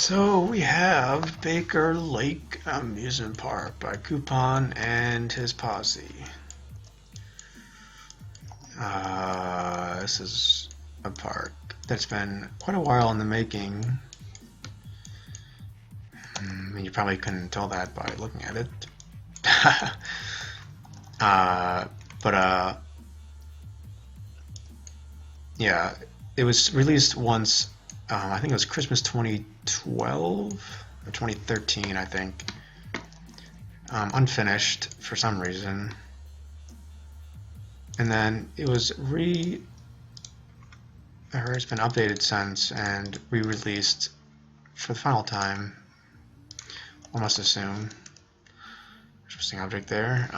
So we have Baker Lake Amusement Park by Coupon and his posse. This is a park that's been quite a while in the making. I mean, you probably couldn't tell that by looking at it. Yeah, it was released once. I think it was Christmas 2012 or 2013, I think. Unfinished for some reason. And then it was it's been updated since and re-released for the final time. One must assume. Interesting object there.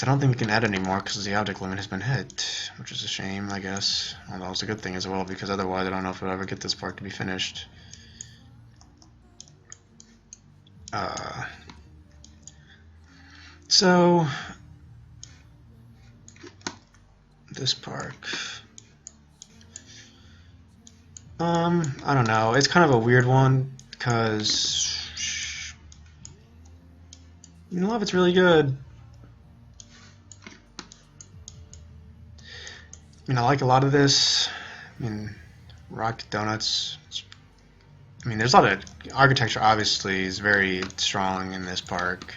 I don't think we can add anymore because the object limit has been hit, which is a shame, I guess. Although it's a good thing as well, because otherwise I don't know if we'll ever get this part to be finished. So this park, I don't know. It's kind of a weird one because a lot of it's really good. I like a lot of this. Rock Donuts. There's a lot of architecture. Obviously, is very strong in this park.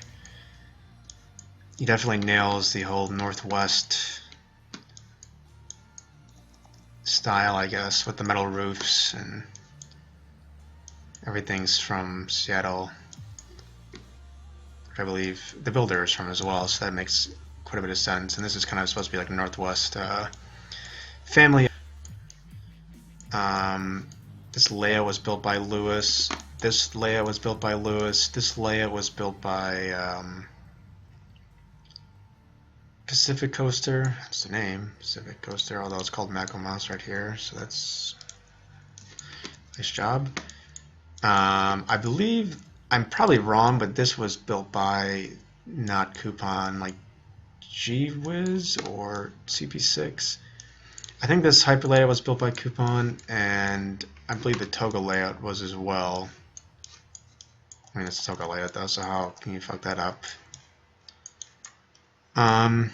He definitely nails the whole Northwest style, I guess, with the metal roofs and everything's from Seattle, which I believe the builder is from as well, so that makes quite a bit of sense. And this is kind of supposed to be like a Northwest family. This layout was built by Lewis. This layout was built by Lewis. This layout was built by Pacific Coaster. That's the name, Pacific Coaster. Although it's called Mako Mouse right here, so that's nice job. I believe I'm probably wrong, but this was built by not Coupon, like G-Wiz or CP6. I think this hyper layout was built by Coupon, and I believe the Toga layout was as well. It's a Toga layout though, so how can you fuck that up? I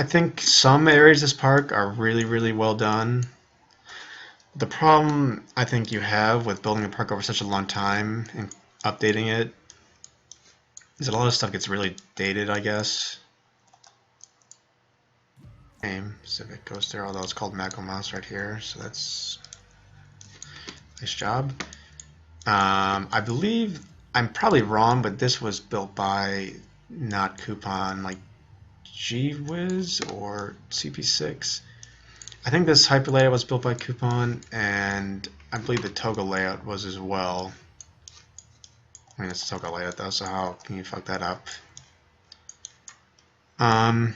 think some areas of this park are really, really well done. The problem I think you have with building a park over such a long time and updating it is that a lot of stuff gets really dated, I guess. Name, Pacific Coaster, although it's called Mako Mouse right here, so that's nice job. I believe I'm probably wrong, but this was built by not Coupon, like G-Wiz or CP6. I think this hyper layout was built by Coupon, and I believe the Toga layout was as well. It's a Toga layout though, so how can you fuck that up? I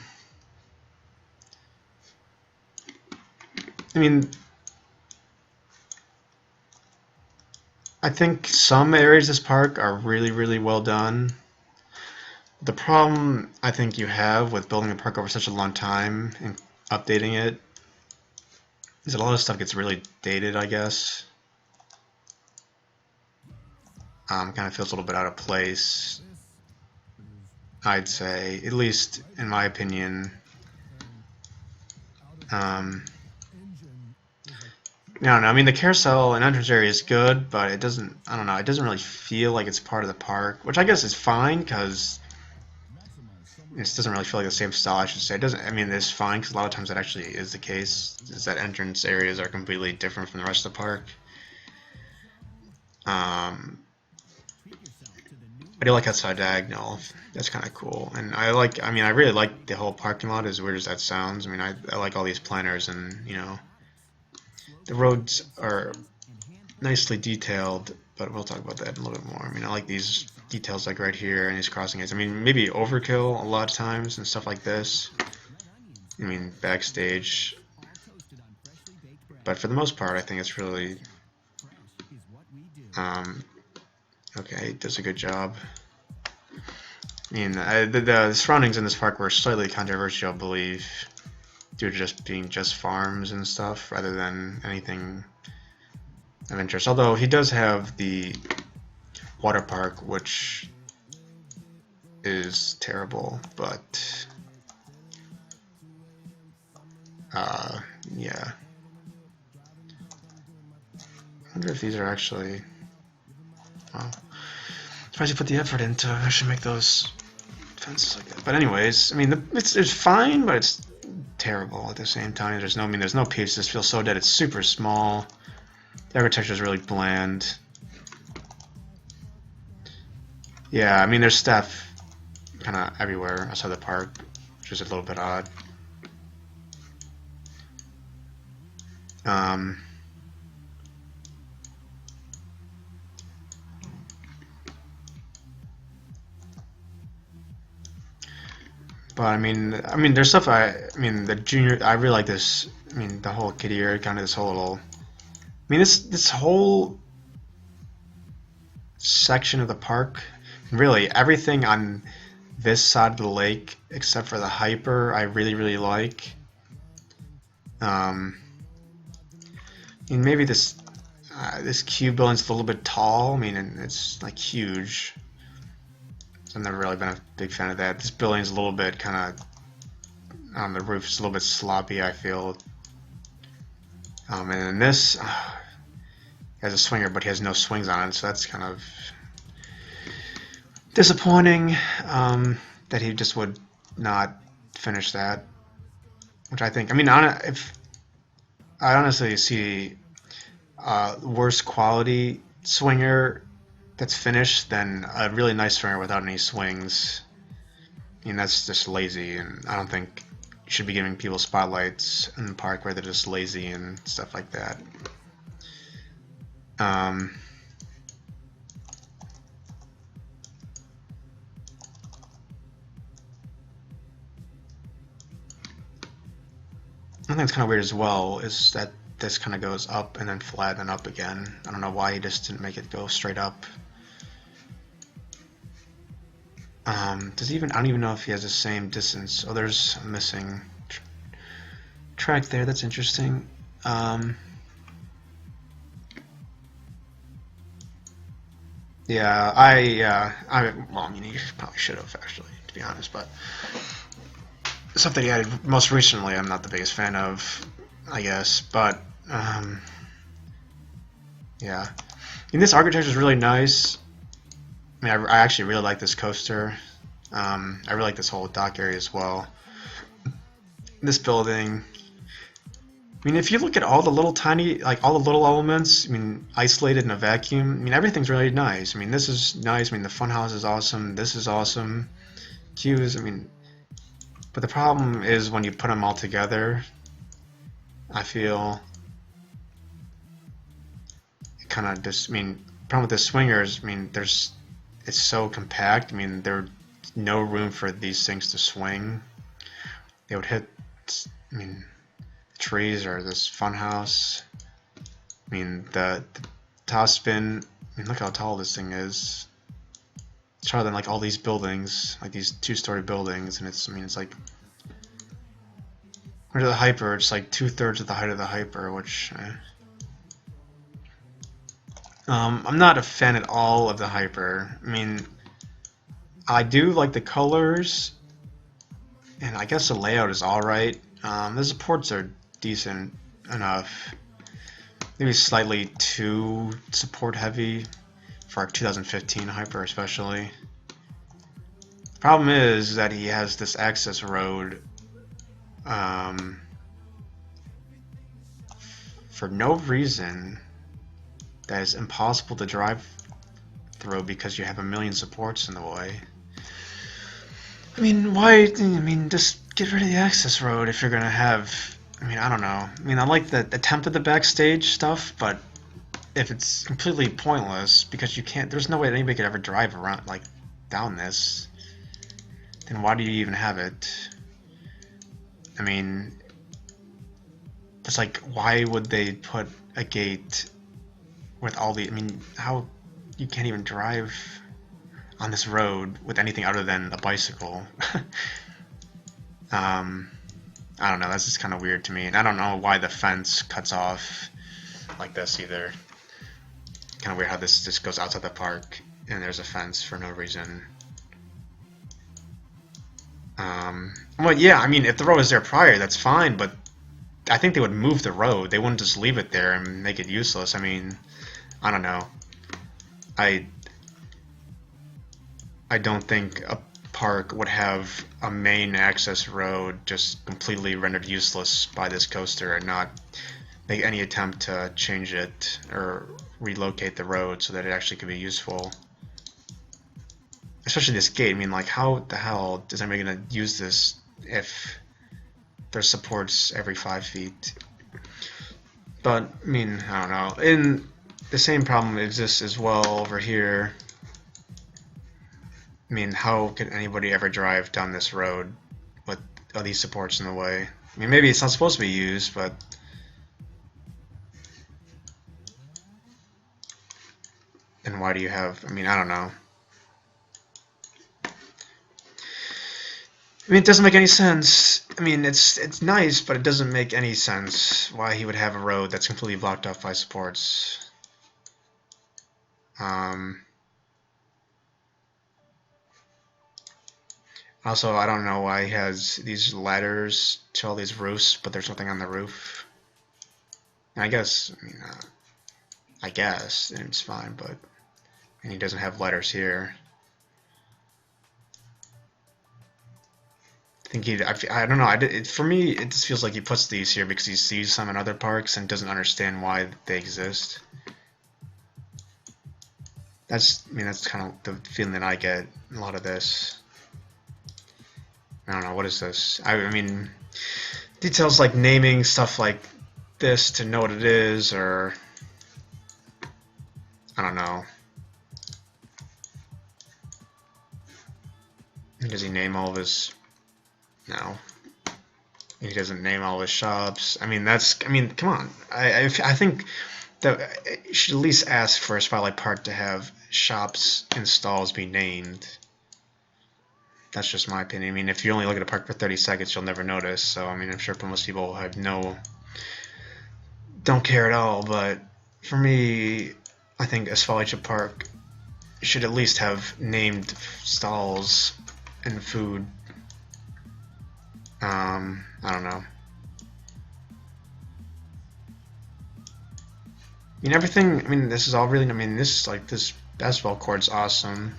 think some areas of this park are really, really well done. The problem I think you have with building a park over such a long time and updating it is that a lot of stuff gets really dated, I guess. Kind of feels a little bit out of place, I'd say, at least in my opinion. I don't know. The carousel and entrance area is good, but it doesn't. I don't know. It doesn't really feel like it's part of the park, which I guess is fine because it doesn't really feel like the same style. I should say. It doesn't. It's fine because a lot of times that actually is the case. Is that entrance areas are completely different from the rest of the park. I do like outside diagonal. That's kind of cool, and I really like the whole parking lot. As weird as that sounds, I like all these planners, and the roads are nicely detailed, but we'll talk about that in a little bit more. I like these details like right here and these crossing aids. Maybe overkill a lot of times and stuff like this. Backstage. But for the most part, I think it's really okay, does a good job. I mean, the surroundings in this park were slightly controversial, I believe, due to just being just farms and stuff rather than anything of interest. Although he does have the water park, which is terrible, but yeah. I wonder if these are actually. Well, surprised you put the effort into actually make those fences like that. But anyways, I mean, it's fine, but it's terrible at the same time. There's no peace. This feels so dead. It's super small. The architecture is really bland. Yeah, I mean, there's stuff kind of everywhere outside the park, which is a little bit odd. But I mean, there's stuff the junior. I really like this. I mean, the whole kiddie area, kind of this whole little. I mean, this whole section of the park, really everything on this side of the lake except for the hyper, I really like. I mean, maybe this cube building's a little bit tall. I mean, and it's like huge. I've never really been a big fan of that. This building's a little bit kind of on the roof. It's a little bit sloppy, I feel. And then this has a swinger, but he has no swings on it, so that's kind of disappointing that he just would not finish that. Which I think, I mean, if I honestly see worse quality swinger that's finished than a really nice swinger without any swings. I mean, that's just lazy, and I don't think you should be giving people spotlights in the park where they're just lazy and stuff like that. I think it's kind of weird as well is that this kind of goes up and then flat and up again. I don't know why he just didn't make it go straight up. Does he even? I don't even know if he has the same distance. Oh, there's a missing track there. That's interesting. Yeah, well, I mean, he probably should have actually, to be honest. But something he added most recently, I'm not the biggest fan of, I guess. But yeah, I mean, this architecture is really nice. I mean, I actually really like this coaster. I really like this whole dock area as well. This building. I mean, if you look at all the little tiny, like all the little elements, I mean, isolated in a vacuum, I mean, everything's really nice. I mean, this is nice. I mean, the funhouse is awesome. This is awesome. Queues, I mean, but the problem is when you put them all together, I feel it kind of just, I mean, the problem with the swingers, I mean, it's so compact. I mean, there's no room for these things to swing. They would hit, I mean, trees or this funhouse. I mean, the top spin. I mean, look how tall this thing is. It's taller than like all these buildings, like these two-story buildings, and it's. I mean, it's like. Compared to the hyper, it's like 2/3 of the height of the hyper, which. I'm not a fan at all of the hyper. I mean, I do like the colors, and I guess the layout is all right. The supports are decent enough. Maybe slightly too support heavy for our 2015 hyper, especially. The problem is that he has this access road for no reason that is impossible to drive through because you have a million supports in the way. I mean, why? I mean, just get rid of the access road if you're gonna have. I mean, I don't know. I mean, I like the attempt at the backstage stuff, but if it's completely pointless because you can't, there's no way that anybody could ever drive around like down this. Then why do you even have it? I mean, it's like, why would they put a gate with all the? I mean, how you can't even drive on this road with anything other than a bicycle. I don't know, that's just kind of weird to me. And I don't know why the fence cuts off like this either. Kind of weird how this just goes outside the park and there's a fence for no reason. Well, yeah, I mean, if the road was there prior, that's fine, but I think they would move the road. They wouldn't just leave it there and make it useless. I mean, I don't know. I don't think a park would have a main access road just completely rendered useless by this coaster and not make any attempt to change it or relocate the road so that it actually could be useful. Especially this gate. I mean, like, how the hell is anybody gonna use this if there's supports every 5 feet? But I mean, I don't know. And the same problem exists as well over here. I mean, how could anybody ever drive down this road with all these supports in the way? I mean, maybe it's not supposed to be used, but then why do you have? I mean, I don't know. I mean, it doesn't make any sense. I mean, it's nice, but it doesn't make any sense why he would have a road that's completely blocked off by supports. Also, I don't know why he has these ladders to all these roofs, but there's nothing on the roof. And I guess, I guess it's fine, but and he doesn't have ladders here. I think I don't know. For me, it just feels like he puts these here because he sees some in other parks and doesn't understand why they exist. That's kind of the feeling that I get in a lot of this. I don't know, what is this? I mean, details like naming stuff like this to know what it is, or I don't know. Does he name all of his? No. He doesn't name all his shops. I mean, come on. I think that you should at least ask for a Spotlight Park to have shops and stalls be named. That's just my opinion. I mean, if you only look at a park for 30 seconds, you'll never notice. So, I mean, I'm sure most people don't care at all. But for me, I think a Spotlight Park should at least have named stalls and food. I don't know. I mean, everything. I mean, this is all really. I mean, this basketball court's awesome.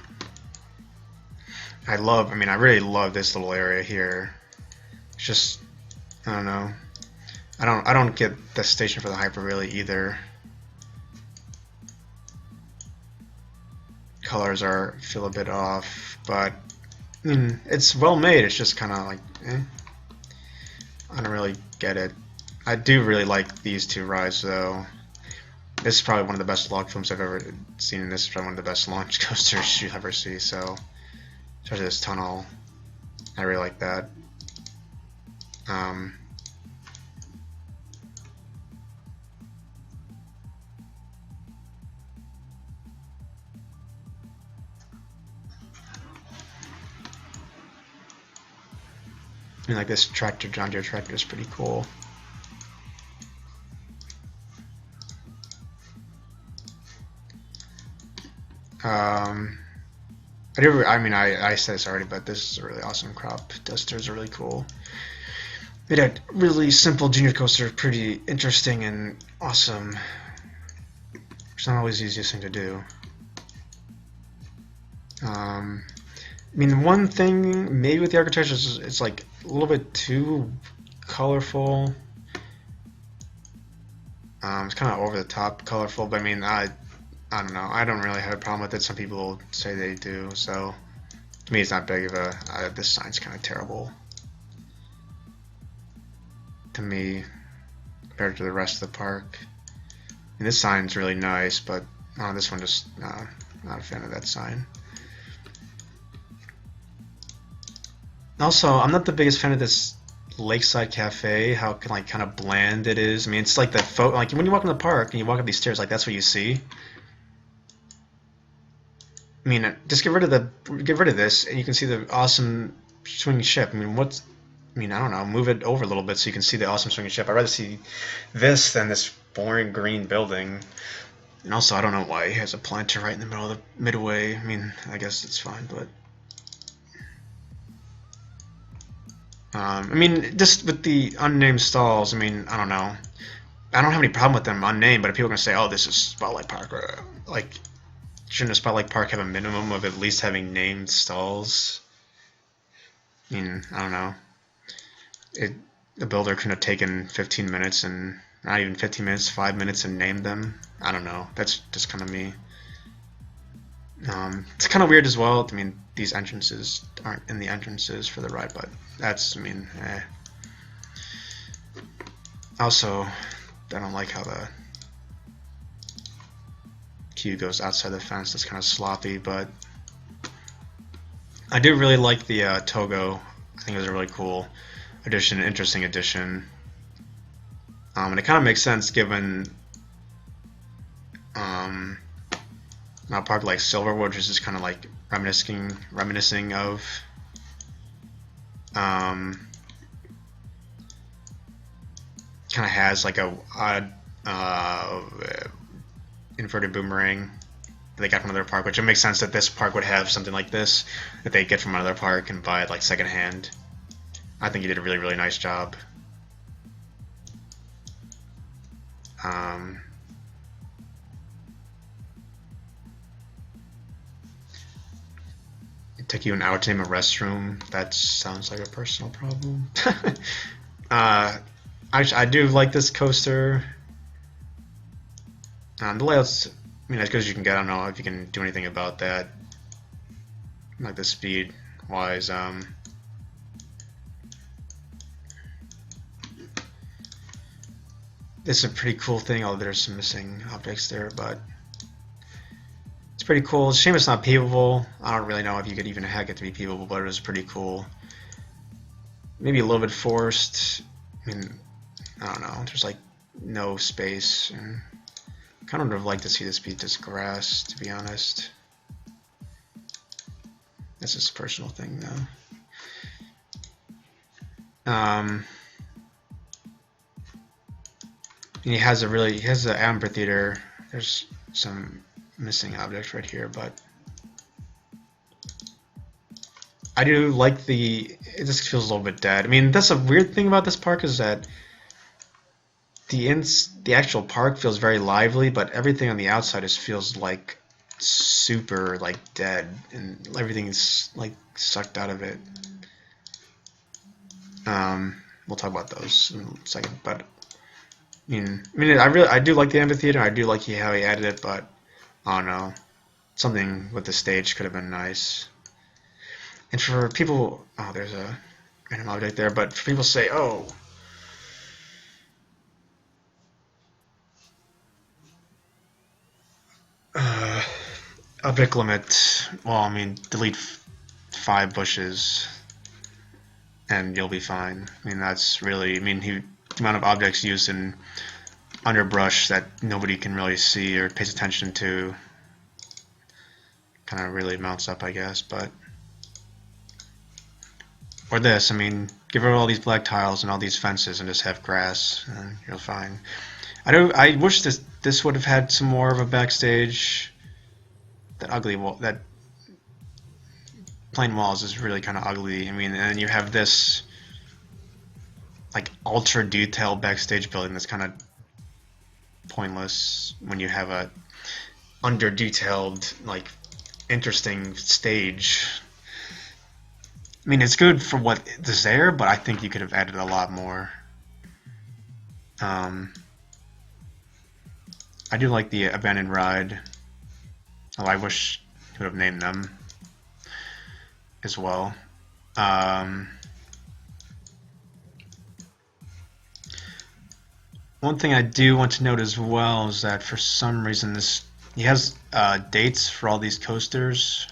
I really love this little area here. It's just, I don't know. I don't get the station for the hyper really either. Colors feel a bit off, but I mean, it's well made. It's just kind of like, I don't really get it. I do really like these two rides though. This is probably one of the best log films I've ever seen, and this is probably one of the best launch coasters you'll ever see. So, especially this tunnel, I really like that. I mean, like this tractor, John Deere tractor is pretty cool. I said this already, but this is a really awesome crop. Dusters are really cool. Made a really simple junior coaster pretty interesting and awesome. It's not always the easiest thing to do. I mean, one thing maybe with the architecture is it's like a little bit too colorful. It's kind of over the top colorful, but I mean, I don't know. I don't really have a problem with it. Some people say they do, so to me, it's not big of a. This sign's kind of terrible to me compared to the rest of the park. And this sign's really nice, but this one just not a fan of that sign. Also, I'm not the biggest fan of this Lakeside Cafe. How kind of bland it is. I mean, it's like like when you walk in the park and you walk up these stairs, like that's what you see. I mean, just get rid of this, and you can see the awesome swinging ship. I mean, I don't know, move it over a little bit so you can see the awesome swinging ship. I'd rather see this than this boring green building. And also, I don't know why he has a planter right in the middle of the midway. I mean, I guess it's fine, but I mean, just with the unnamed stalls. I mean, I don't know. I don't have any problem with them unnamed, but if people are gonna say, "Oh, this is Spotlight Park," or like, shouldn't a Spotlight Park have a minimum of at least having named stalls? I mean, I don't know. The builder could have taken 15 minutes and not even 15 minutes, 5 minutes and named them. I don't know. That's just kind of me. It's kind of weird as well. I mean, these entrances aren't in the entrances for the ride, but that's, I mean, eh. Also, I don't like how the queue goes outside the fence. That's kind of sloppy, but I do really like the Togo. I think it was a really cool addition, interesting addition. And it kind of makes sense given a park like Silverwood, which is just kind of like reminiscing of kind of has like a odd inverted boomerang that they got from another park, which it makes sense that this park would have something like this that they get from another park and buy it like secondhand. I think he did a really, really nice job. It took you an hour to name a restroom. That sounds like a personal problem. I do like this coaster. The layout's, I mean, as good as you can get. I don't know if you can do anything about that. Like the speed wise. This is a pretty cool thing, although there's some missing objects there, but it's pretty cool. It's a shame it's not peevable. I don't really know if you could even hack it to be peevable, but it was pretty cool. Maybe a little bit forced. I mean, I don't know. There's like no space. And I kind of would have liked to see this be just grass, to be honest. That's just a personal thing, though. He has an amphitheater. There's some missing objects right here, but I do like it just feels a little bit dead. I mean, that's a weird thing about this park is that the actual park feels very lively, but everything on the outside just feels like super like dead, and everything is like sucked out of it. We'll talk about those in a second, but I do like the amphitheater. I do like how he added it, but I don't know. Something with the stage could have been nice. And for people, oh, there's a random object there. But for people to say, oh, object limit. Well, I mean, delete 5 bushes, and you'll be fine. I mean, that's really. I mean, the amount of objects used in underbrush that nobody can really see or pays attention to kind of really mounts up, I guess. But or this, I mean, give her all these black tiles and all these fences and just have grass, and you'll fine. I wish this would have had some more of a backstage. That ugly wall, that plain walls is really kind of ugly. I mean, and you have this like ultra detailed backstage building that's kind of pointless when you have a under detailed like interesting stage. I mean, it's good for what is there, but I think you could have added a lot more. I do like the abandoned ride. Oh, I wish he would have named them as well. One thing I do want to note as well is that for some reason he has dates for all these coasters.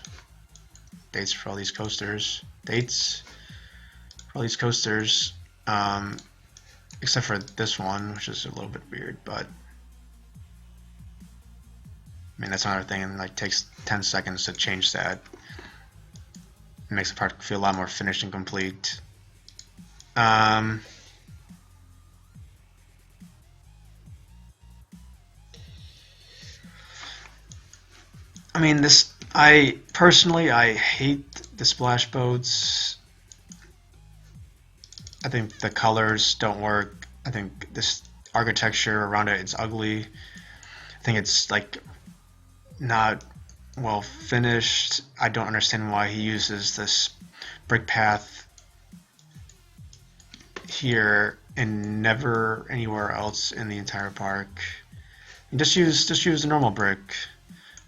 Dates for all these coasters. Except for this one, which is a little bit weird, but I mean, that's another thing, and like takes 10 seconds to change that. It makes the part feel a lot more finished and complete. I mean, I personally hate the splash boats. I think the colors don't work. I think this architecture around it's ugly. I think it's like not well finished. I don't understand why he uses this brick path here and never anywhere else in the entire park. And just use the normal brick,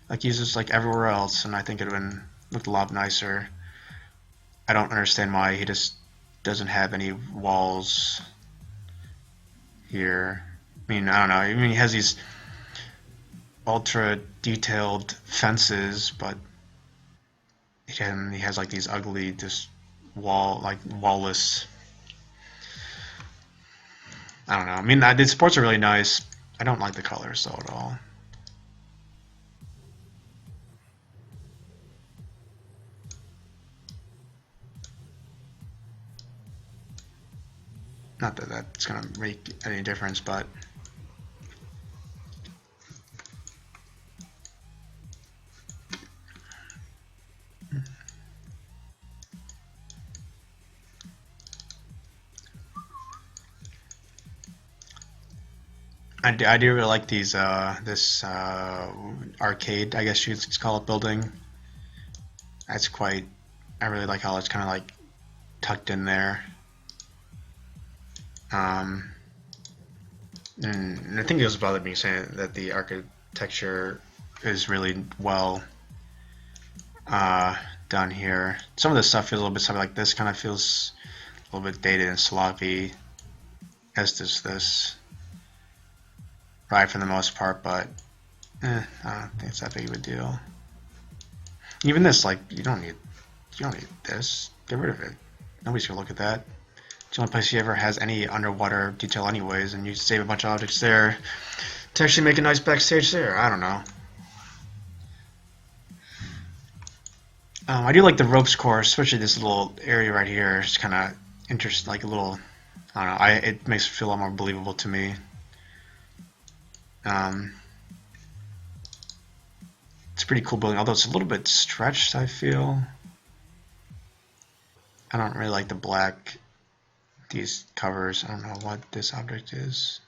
like uses like everywhere else, and I think it would have looked a lot nicer. I don't understand why he just doesn't have any walls here. I mean, I don't know. I mean, he has these ultra detailed fences, but he has like these ugly, just wallless. I don't know. I mean, the sports are really nice. I don't like the colors though at all. Not that that's gonna make any difference, but I do really like these this arcade, I guess you'd call it, building. That's quite. I really like how it's kind of like tucked in there. And I think it was bothered me saying that the architecture is really well done here. Some of this stuff feels a little bit something like this. Kind of feels a little bit dated and sloppy, as does this. Right, for the most part, but I don't think it's that big of a deal. Even this, like, you don't need this. Get rid of it. Nobody's gonna look at that. It's the only place he ever has any underwater detail anyways, and you save a bunch of objects there to actually make a nice backstage there. I don't know. I do like the ropes course, especially this little area right here. It's kind of interesting, like a little, I don't know, it makes it feel a lot more believable to me. It's a pretty cool building, although it's a little bit stretched, I feel. I don't really like the black, these covers. I don't know what this object is.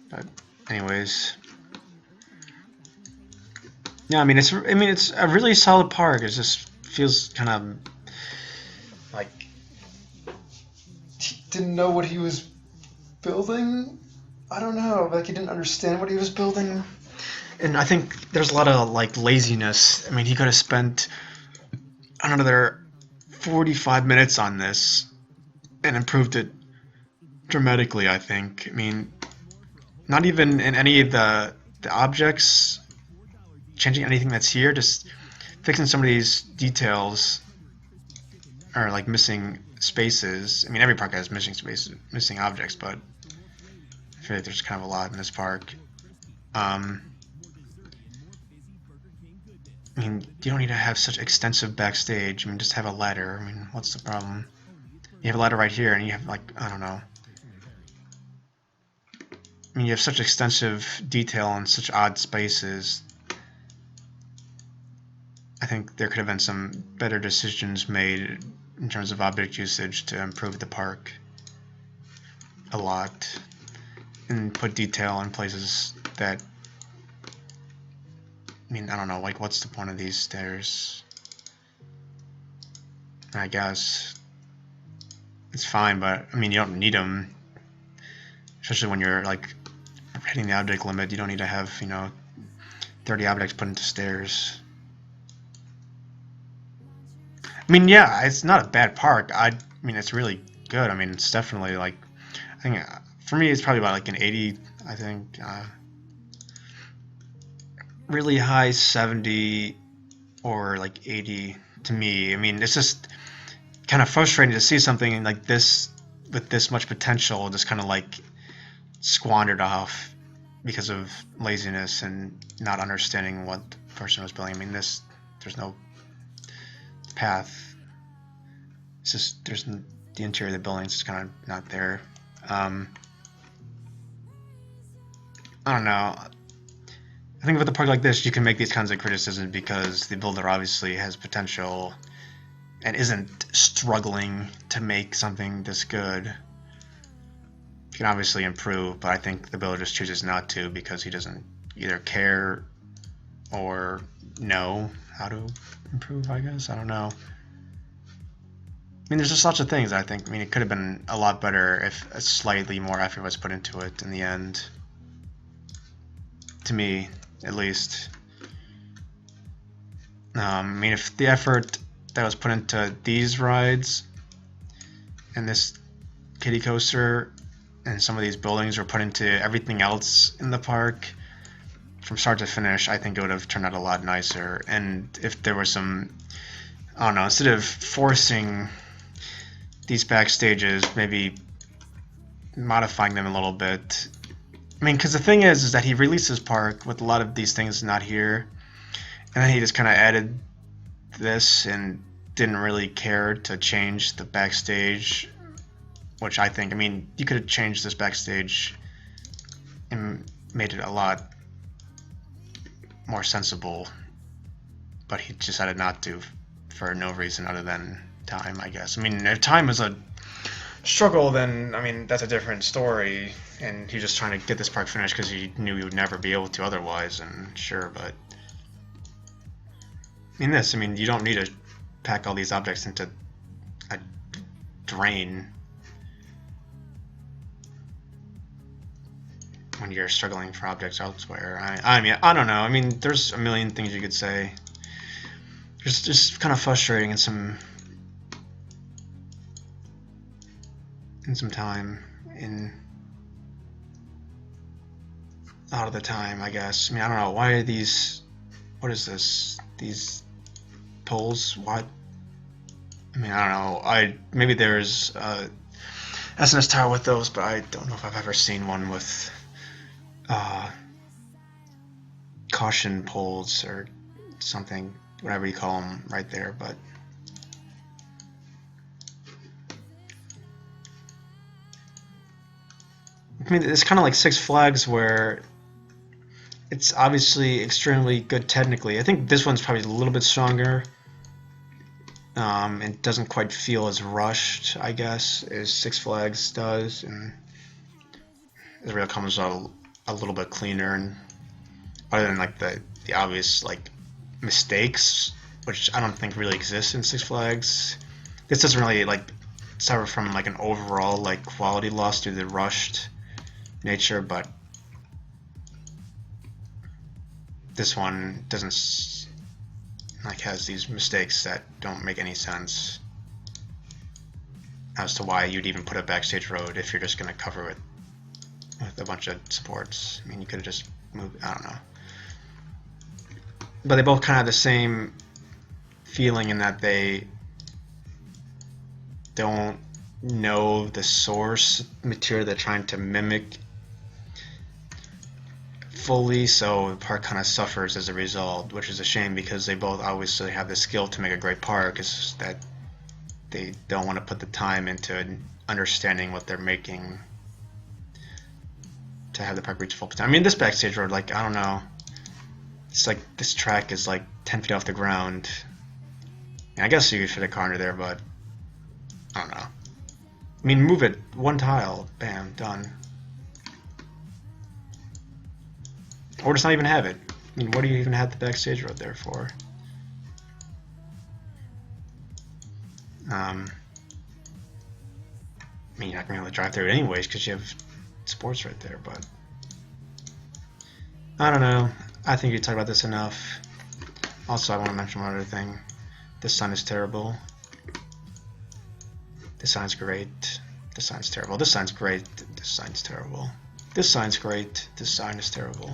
But anyways. Yeah, I mean it's a really solid park. It just feels kind of like he didn't know what he was building. I don't know, like he didn't understand what he was building. And I think there's a lot of like laziness. I mean, he could have spent another 45 minutes on this and improved it dramatically, I think. I mean, not even in any of the objects, changing anything that's here, just fixing some of these details or like missing spaces. I mean, every park has missing spaces, missing objects, but I feel like there's kind of a lot in this park. I mean, you don't need to have such extensive backstage. I mean, just have a ladder. I mean, what's the problem? You have a ladder right here, and you have, like, I don't know. I mean, you have such extensive detail and such odd spaces. I think there could have been some better decisions made in terms of object usage to improve the park a lot. And put detail in places that, I mean, I don't know, like, what's the point of these stairs? I guess it's fine, but I mean, you don't need them, especially when you're like hitting the object limit. You don't need to have, you know, 30 objects put into stairs. I mean, yeah, it's not a bad park. I mean, it's really good. I mean, it's definitely like, I think for me, it's probably about like an 80. I think really high 70 or like 80 to me. I mean, it's just kind of frustrating to see something like this with this much potential just kind of like squandered off. because of laziness and not understanding what the person was building. I mean, there's no path. It's just the interior of the building is just kind of not there. I don't know. I think with a park like this, you can make these kinds of criticisms because the builder obviously has potential and isn't struggling to make something this good. He can obviously improve, but I think the builder just chooses not to because he doesn't either care or know how to improve, I guess. I don't know. I mean, there's just lots of things, I think. I mean, it could have been a lot better if a slightly more effort was put into it in the end. To me, at least. I mean, if the effort that was put into these rides and this kiddie coaster and some of these buildings were put into everything else in the park from start to finish, I think it would have turned out a lot nicer. And if there was some, I don't know, instead of forcing these backstages, maybe modifying them a little bit. I mean, because the thing is that he released his park with a lot of these things not here, and then he just kind of added this and didn't really care to change the backstage, which I think, I mean, you could have changed this backstage and made it a lot more sensible, but he decided not to for no reason other than time, I guess. I mean, if time is a struggle, then, I mean, that's a different story, and he's just trying to get this park finished because he knew he would never be able to otherwise, and sure, but in this, I mean, you don't need to pack all these objects into a drain when you're struggling for objects elsewhere. I mean, I don't know. I mean, there's a million things you could say. It's just kind of frustrating in some time, in a lot of the time, I guess. I mean, I don't know, why are these, what is this, these poles, what? I mean, I don't know, maybe there's a SNS tower with those, but I don't know if I've ever seen one with caution poles or something, whatever you call them, right there, but I mean, it's kind of like Six Flags, where it's obviously extremely good technically. I think this one's probably a little bit stronger. It doesn't quite feel as rushed, I guess, as Six Flags does, and Israel comes out a little bit cleaner, and other than like the obvious like mistakes, which I don't think really exist in Six Flags. This doesn't really like suffer from like an overall like quality loss due to the rushed nature, but this one doesn't, like, has these mistakes that don't make any sense as to why you'd even put a backstage road if you're just going to cover it with a bunch of supports. I mean, you could have just moved, I don't know. But they both kind of have the same feeling in that they don't know the source material they're trying to mimic fully, so the park kind of suffers as a result, which is a shame because they both obviously have the skill to make a great park. It's just that they don't want to put the time into understanding what they're making to have the park reach full potential. I mean, this backstage road, like, I don't know, it's like this track is like 10 feet off the ground. I guess you could fit a car under there, but I don't know. I mean, move it one tile, bam, done. Or just not even have it. I mean, what do you even have the backstage road there for? I mean, you're not going to be able to drive through it anyways because you have sports right there, but I don't know. I think you talked about this enough. Also, I want to mention one other thing. This sign is terrible. This sign's great. This sign's terrible. This sign's great. This sign's terrible. This sign's great. This sign is terrible.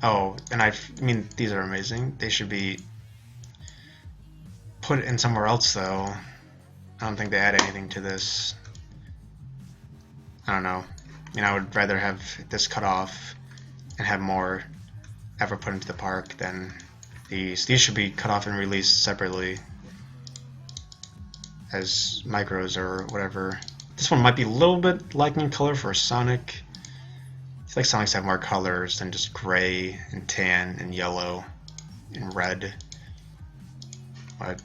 Oh, and I mean, these are amazing. They should be put in somewhere else, though. I don't think they add anything to this. I don't know. mean, I would rather have this cut off and have more ever put into the park than these. These should be cut off and released separately as micros or whatever. This one might be a little bit lacking in color for Sonic. I feel like Sonics have more colors than just gray and tan and yellow and red. But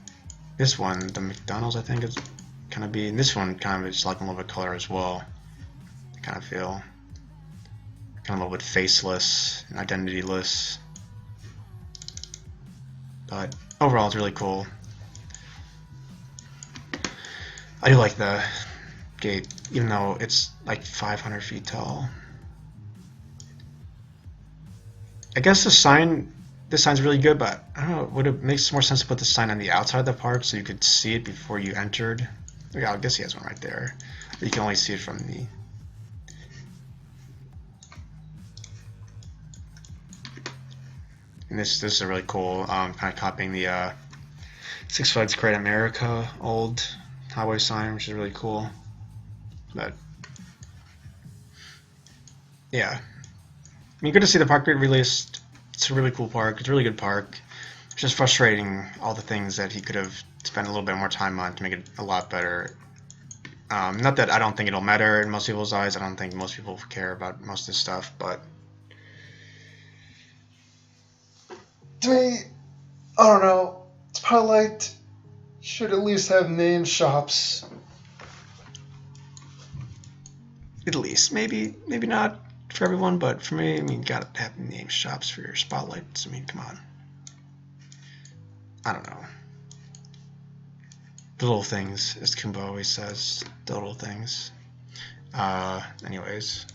this one, the McDonald's, I think is kind of be, and this one kind of is like a little bit of color as well. I kind of feel kind of a little bit faceless and identityless. But overall, it's really cool. I do like the gate, even though it's like 500 feet tall. I guess this sign's really good, but I don't know, would it make more sense to put the sign on the outside of the park so you could see it before you entered? Yeah, I guess he has one right there. You can only see it from the... And this is a really cool, kind of copying the Six Flags Great America old highway sign, which is really cool. But yeah, I mean, good to see the park get released. It's a really cool park. It's a really good park. It's just frustrating all the things that he could have spent a little bit more time on to make it a lot better. Not that I don't think it'll matter in most people's eyes. I don't think most people care about most of this stuff, but to me, I don't know. Spotlight should at least have name shops. At least, maybe not for everyone, but for me, I mean, you gotta have name shops for your spotlights. I mean, come on. I don't know. The little things, as Kumbo always says, the little things. Anyways.